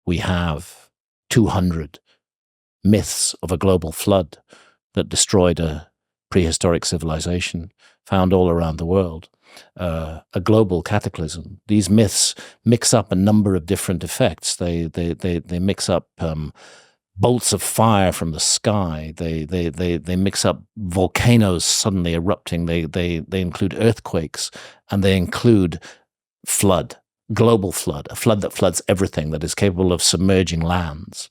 we have 200 myths of a global flood that destroyed a prehistoric civilization found all around the world, a global cataclysm. These myths mix up a number of different effects. They mix up bolts of fire from the sky. They mix up volcanoes suddenly erupting. They include earthquakes, and they include flood, global flood, a flood that floods everything, that is capable of submerging lands.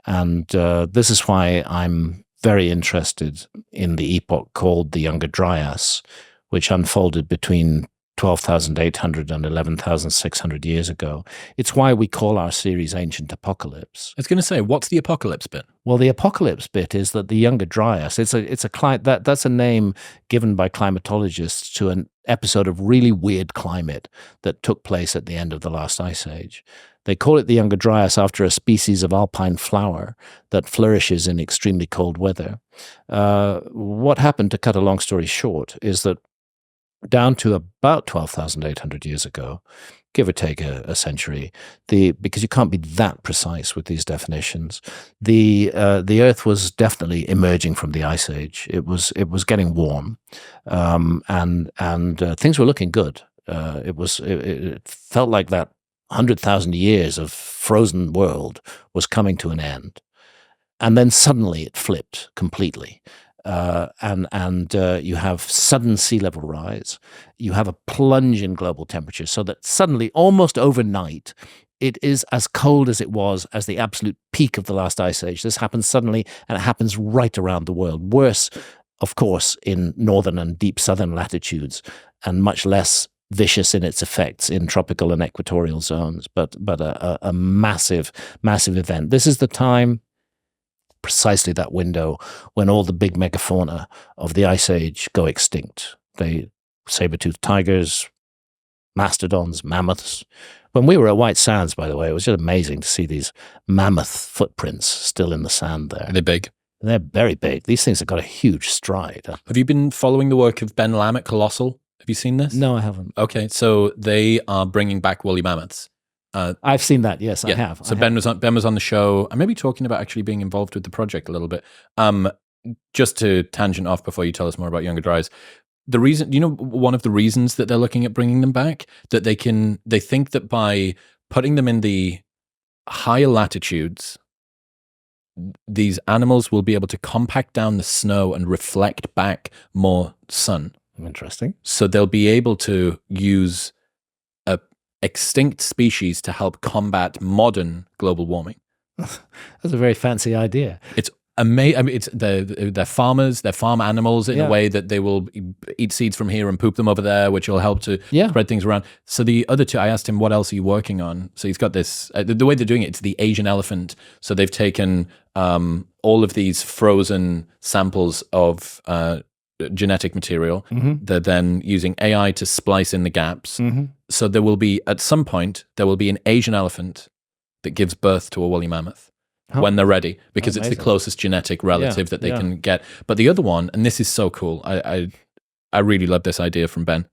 And this is why I'm very interested in the epoch called the Younger Dryas, which unfolded between 12,800 and 11,600 years ago. It's why we call our series Ancient Apocalypse. I was going to say, what's the apocalypse bit? Well, the apocalypse bit is that the Younger Dryas, that's a name given by climatologists to an episode of really weird climate that took place at the end of the last ice age. They call it the Younger Dryas after a species of alpine flower that flourishes in extremely cold weather. What happened, to cut a long story short, is that down to about 12,800 years ago, give or take a century, because you can't be that precise with these definitions, the Earth was definitely emerging from the Ice Age. It was getting warm, and things were looking good. It felt like that 100,000 years of frozen world was coming to an end, and then suddenly it flipped completely. And you have sudden sea level rise. You have a plunge in global temperature, so that suddenly, almost overnight, it is as cold as it was as the absolute peak of the last ice age. This happens suddenly, and it happens right around the world. Worse, of course, in northern and deep southern latitudes, and much less vicious in its effects in tropical and equatorial zones. But a massive, massive event. This is the time, precisely that window, when all the big megafauna of the Ice Age go extinct. Saber-toothed tigers, mastodons, mammoths. When we were at White Sands, by the way, it was just amazing to see these mammoth footprints still in the sand there. Are they big? They're very big. These things have got a huge stride. Have you been following the work of Ben Lamb at Colossal? Have you seen this? No, I haven't. Okay, so they are bringing back woolly mammoths. I've seen that. Yes, yeah. I have. So Ben was on the show. I may be talking about actually being involved with the project a little bit. Just to tangent off before you tell us more about Younger Dryas, the reason, one of the reasons that they're looking at bringing them back, that they think that by putting them in the higher latitudes, these animals will be able to compact down the snow and reflect back more sun. Interesting. So they'll be able to use a extinct species to help combat modern global warming. That's a very fancy idea. It's amazing. I mean, they're farmers, they're farm animals in a way that they will eat seeds from here and poop them over there, which will help to spread things around. So the other two, I asked him, what else are you working on? So he's got this, the way they're doing it, it's the Asian elephant. So they've taken all of these frozen samples of genetic material. Mm-hmm. They're then using AI to splice in the gaps. Mm-hmm. So there will be, at some point, there will be an Asian elephant that gives birth to a woolly mammoth when they're ready, because it's the closest genetic relative that they can get. But the other one, and this is so cool, I really love this idea from Ben.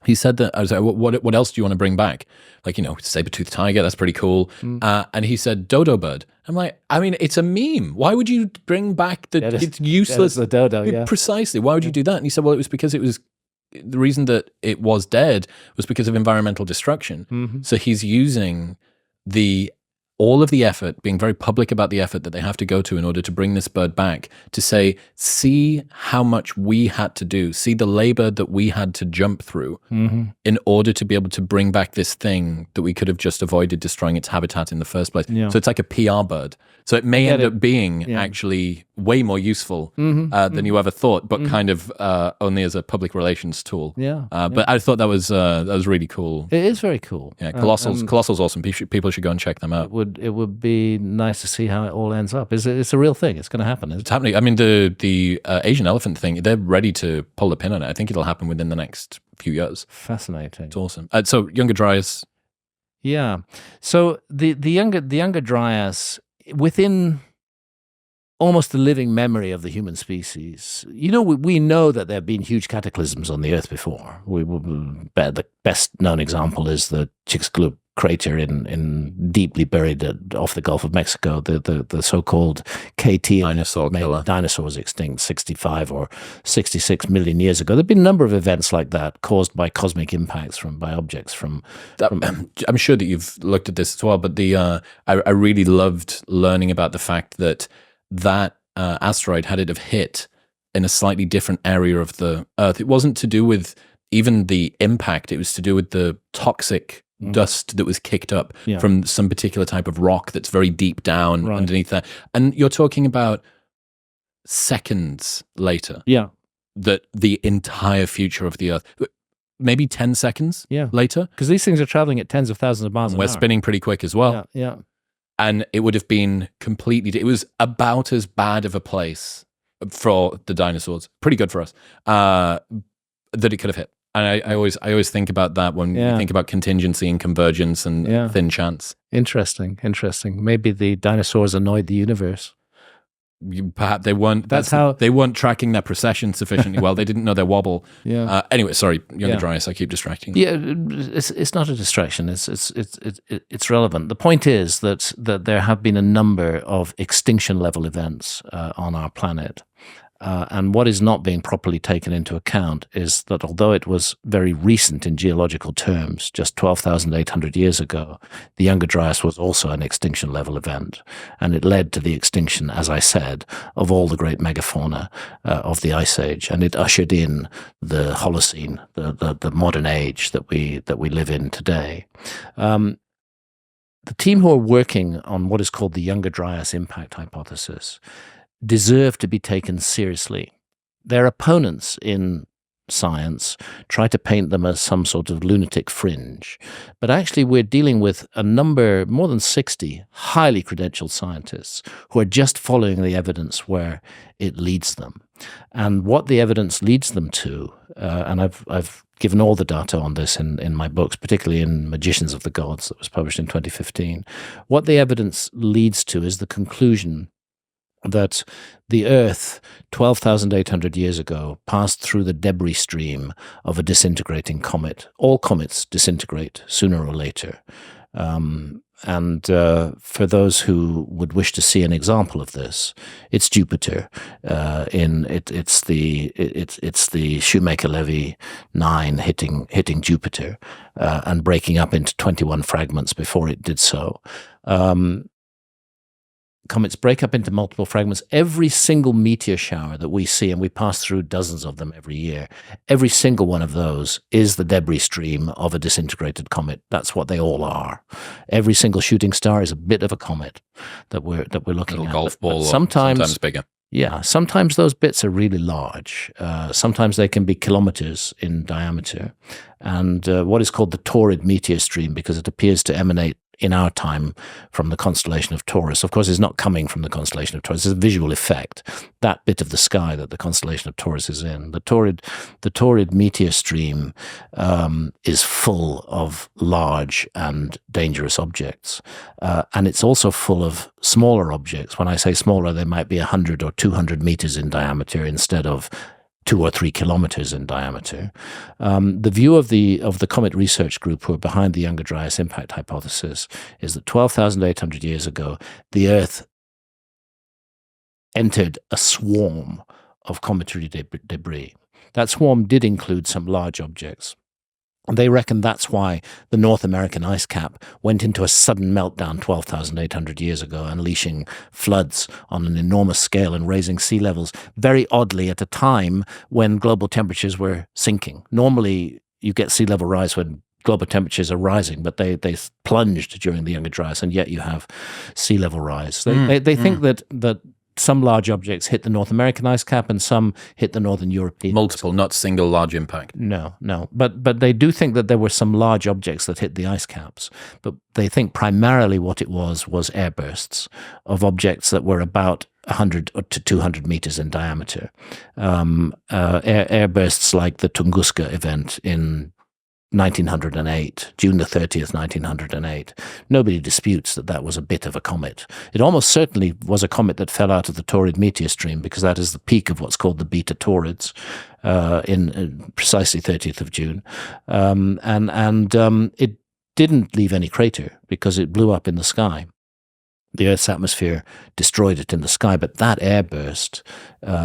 He said that, I was like, what else do you want to bring back? Like, saber-toothed tiger, that's pretty cool. And he said, dodo bird. I'm like, I mean, it's a meme. Why would you bring back it's useless? The dodo, yeah. Precisely. Why would you do that? And he said, well, it was because the reason that it was dead was because of environmental destruction. Mm-hmm. So he's using all of the effort, being very public about the effort that they have to go to in order to bring this bird back, to say, see how much we had to do, see the labor that we had to jump through in order to be able to bring back this thing that we could have just avoided destroying its habitat in the first place. Yeah. So it's like a PR bird. So it may end up being actually way more useful than you ever thought, but kind of only as a public relations tool. But I thought that was really cool. It is very cool. Yeah, Colossal's awesome. People should go and check them out. It would be nice to see how it all ends up. It's a real thing. It's going to happen. It's happening. I mean, the Asian elephant thing, they're ready to pull the pin on it. I think it'll happen within the next few years. Fascinating. It's awesome. So Younger Dryas. Yeah. So the Younger Dryas, within almost the living memory of the human species, we know that there have been huge cataclysms on the Earth before. The best known example is the Chicxulub crater in deeply buried off the Gulf of Mexico, the so-called KT dinosaur killer. Dinosaurs extinct 65 or 66 million years ago. There've been a number of events like that caused by cosmic impacts by objects from I'm sure that you've looked at this as well, but I really loved learning about the fact that asteroid, had it have hit in a slightly different area of the Earth, it wasn't to do with even the impact, it was to do with the toxic dust that was kicked up from some particular type of rock that's very deep down underneath that. And you're talking about seconds later. Yeah. That the entire future of the Earth, maybe 10 seconds later. Because these things are traveling at tens of thousands of miles an hour. We're spinning pretty quick as well. Yeah. And it would have been it was about as bad of a place for the dinosaurs, pretty good for us, that it could have hit. And I always think about that when you think about contingency and convergence and thin chance. Interesting. Maybe the dinosaurs annoyed the universe. Perhaps they weren't. They weren't tracking their precession sufficiently well. They didn't know their wobble. Yeah. Anyway, sorry, Younger Dryas. I keep distracting. Yeah, it's not a distraction. It's relevant. The point is that there have been a number of extinction level events on our planet. And what is not being properly taken into account is that although it was very recent in geological terms, just 12,800 years ago, the Younger Dryas was also an extinction level event. And it led to the extinction, as I said, of all the great megafauna of the Ice Age. And it ushered in the Holocene, the modern age that we live in today. The team who are working on what is called the Younger Dryas impact hypothesis deserve to be taken seriously. Their opponents in science try to paint them as some sort of lunatic fringe. But actually, we're dealing with a number, more than 60, highly credentialed scientists who are just following the evidence where it leads them. And what the evidence leads them to, and I've given all the data on this in my books, particularly in Magicians of the Gods that was published in 2015, what the evidence leads to is the conclusion that the Earth, 12,800 years ago, passed through the debris stream of a disintegrating comet. All comets disintegrate sooner or later. And for those who would wish to see an example of this, it's Jupiter. It's the Shoemaker-Levy 9 hitting Jupiter and breaking up into 21 fragments before it did so. Comets break up into multiple fragments. Every single meteor shower that we see, and we pass through dozens of them every year, every single one of those is the debris stream of a disintegrated comet. That's what they all are. Every single shooting star is a bit of a comet that we're looking at. A golf ball, sometimes bigger. Yeah, sometimes those bits are really large. Sometimes they can be kilometers in diameter. And what is called the Taurid meteor stream, because it appears to emanate in our time from the constellation of Taurus. Of course, it's not coming from the constellation of Taurus. It's a visual effect, that bit of the sky that the constellation of Taurus is in. The Taurid meteor stream is full of large and dangerous objects. And it's also full of smaller objects. When I say smaller, they might be 100 or 200 meters in diameter instead of 2 or 3 kilometers in diameter. The view of the Comet Research Group, who are behind the Younger Dryas impact hypothesis, is that 12,800 years ago, the Earth entered a swarm of cometary debris. That swarm did include some large objects. And they reckon that's why the North American ice cap went into a sudden meltdown 12,800 years ago, unleashing floods on an enormous scale and raising sea levels, very oddly at a time when global temperatures were sinking. Normally, you get sea level rise when global temperatures are rising, but they plunged during the Younger Dryas, and yet you have sea level rise. They think that some large objects hit the North American ice cap and some hit the Northern European. Multiple, not single large impact. No. But they do think that there were some large objects that hit the ice caps. But they think primarily what it was airbursts of objects that were about 100 to 200 meters in diameter. Airbursts like the Tunguska event in 1908, June the 30th, 1908. Nobody disputes that was a bit of a comet. It almost certainly was a comet that fell out of the Taurid meteor stream, because that is the peak of what's called the Beta Taurids in precisely 30th of June. It didn't leave any crater because it blew up in the sky. The Earth's atmosphere destroyed it in the sky, but that airburst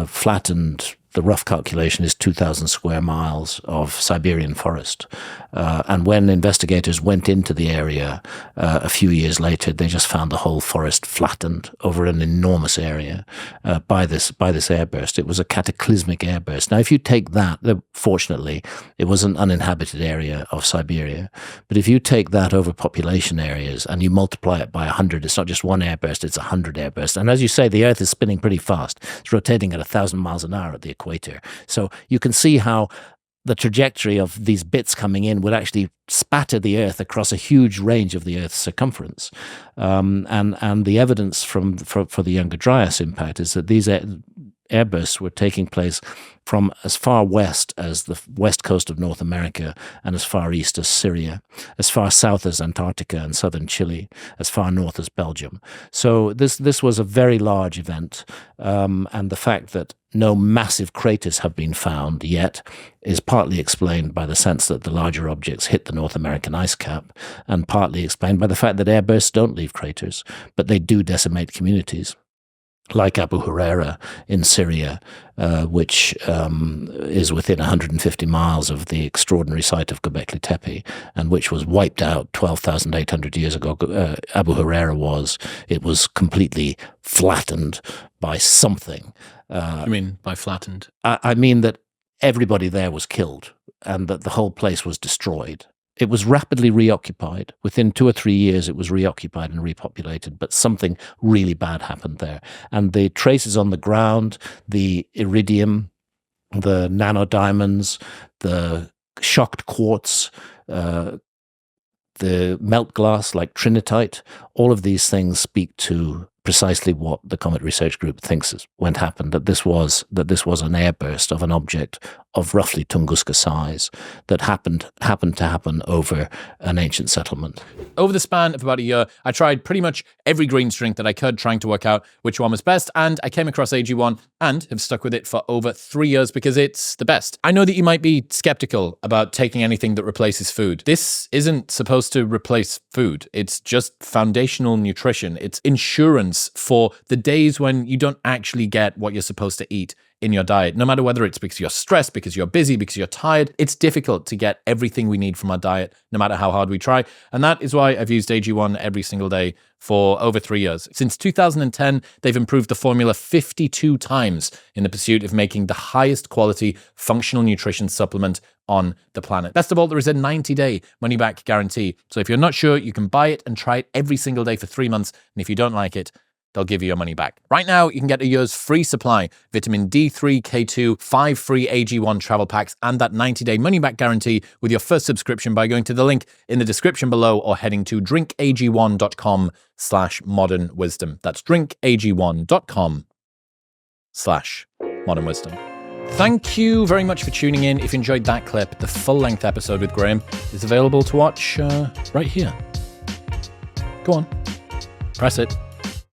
flattened. The rough calculation is 2,000 square miles of Siberian forest. And when investigators went into the area a few years later, they just found the whole forest flattened over an enormous area by this airburst. It was a cataclysmic airburst. Now, if you take that, fortunately, it was an uninhabited area of Siberia. But if you take that over population areas and you multiply it by 100, it's not just one airburst, it's 100 airbursts. And as you say, the Earth is spinning pretty fast. It's rotating at 1,000 miles an hour at the equator. So you can see how the trajectory of these bits coming in would actually spatter the Earth across a huge range of the Earth's circumference. And the evidence for the Younger Dryas impact is that these airbursts were taking place from as far west as the west coast of North America and as far east as Syria, as far south as Antarctica and southern Chile, as far north as Belgium. So this was a very large event, and the fact that no massive craters have been found yet is partly explained by the sense that the larger objects hit the North American ice cap, and partly explained by the fact that airbursts don't leave craters, but they do decimate communities, like Abu Huraira in Syria, which is within 150 miles of the extraordinary site of Göbekli Tepe, and which was wiped out 12,800 years ago. Abu Huraira was completely flattened by something. You mean by flattened? I mean that everybody there was killed and that the whole place was destroyed. It was rapidly reoccupied. Within 2 or 3 years, it was reoccupied and repopulated, but something really bad happened there. And the traces on the ground, the iridium, the nanodiamonds, the shocked quartz, the melt glass like trinitite, all of these things speak to precisely what the Comet Research Group thinks happened, that this was an airburst of an object of roughly Tunguska size that happened to happen over an ancient settlement. Over the span of about a year, I tried pretty much every green string that I could, trying to work out which one was best, and I came across AG1 and have stuck with it for over 3 years because it's the best. I know that you might be skeptical about taking anything that replaces food. This isn't supposed to replace food. It's just foundational nutrition. It's insurance for the days when you don't actually get what you're supposed to eat in your diet. No matter whether it's because you're stressed, because you're busy, because you're tired, it's difficult to get everything we need from our diet, no matter how hard we try. And that is why I've used AG1 every single day for over 3 years. Since 2010, they've improved the formula 52 times in the pursuit of making the highest quality functional nutrition supplement on the planet. Best of all, there is a 90-day money-back guarantee. So if you're not sure, you can buy it and try it every single day for 3 months. And if you don't like it, they'll give you your money back. Right now, you can get a year's free supply, vitamin D3, K2, 5 free AG1 travel packs, and that 90-day money-back guarantee with your first subscription by going to the link in the description below or heading to drinkag1.com/modernwisdom. That's drinkag1.com/modernwisdom. Thank you very much for tuning in. If you enjoyed that clip, the full-length episode with Graham is available to watch right here. Go on, press it.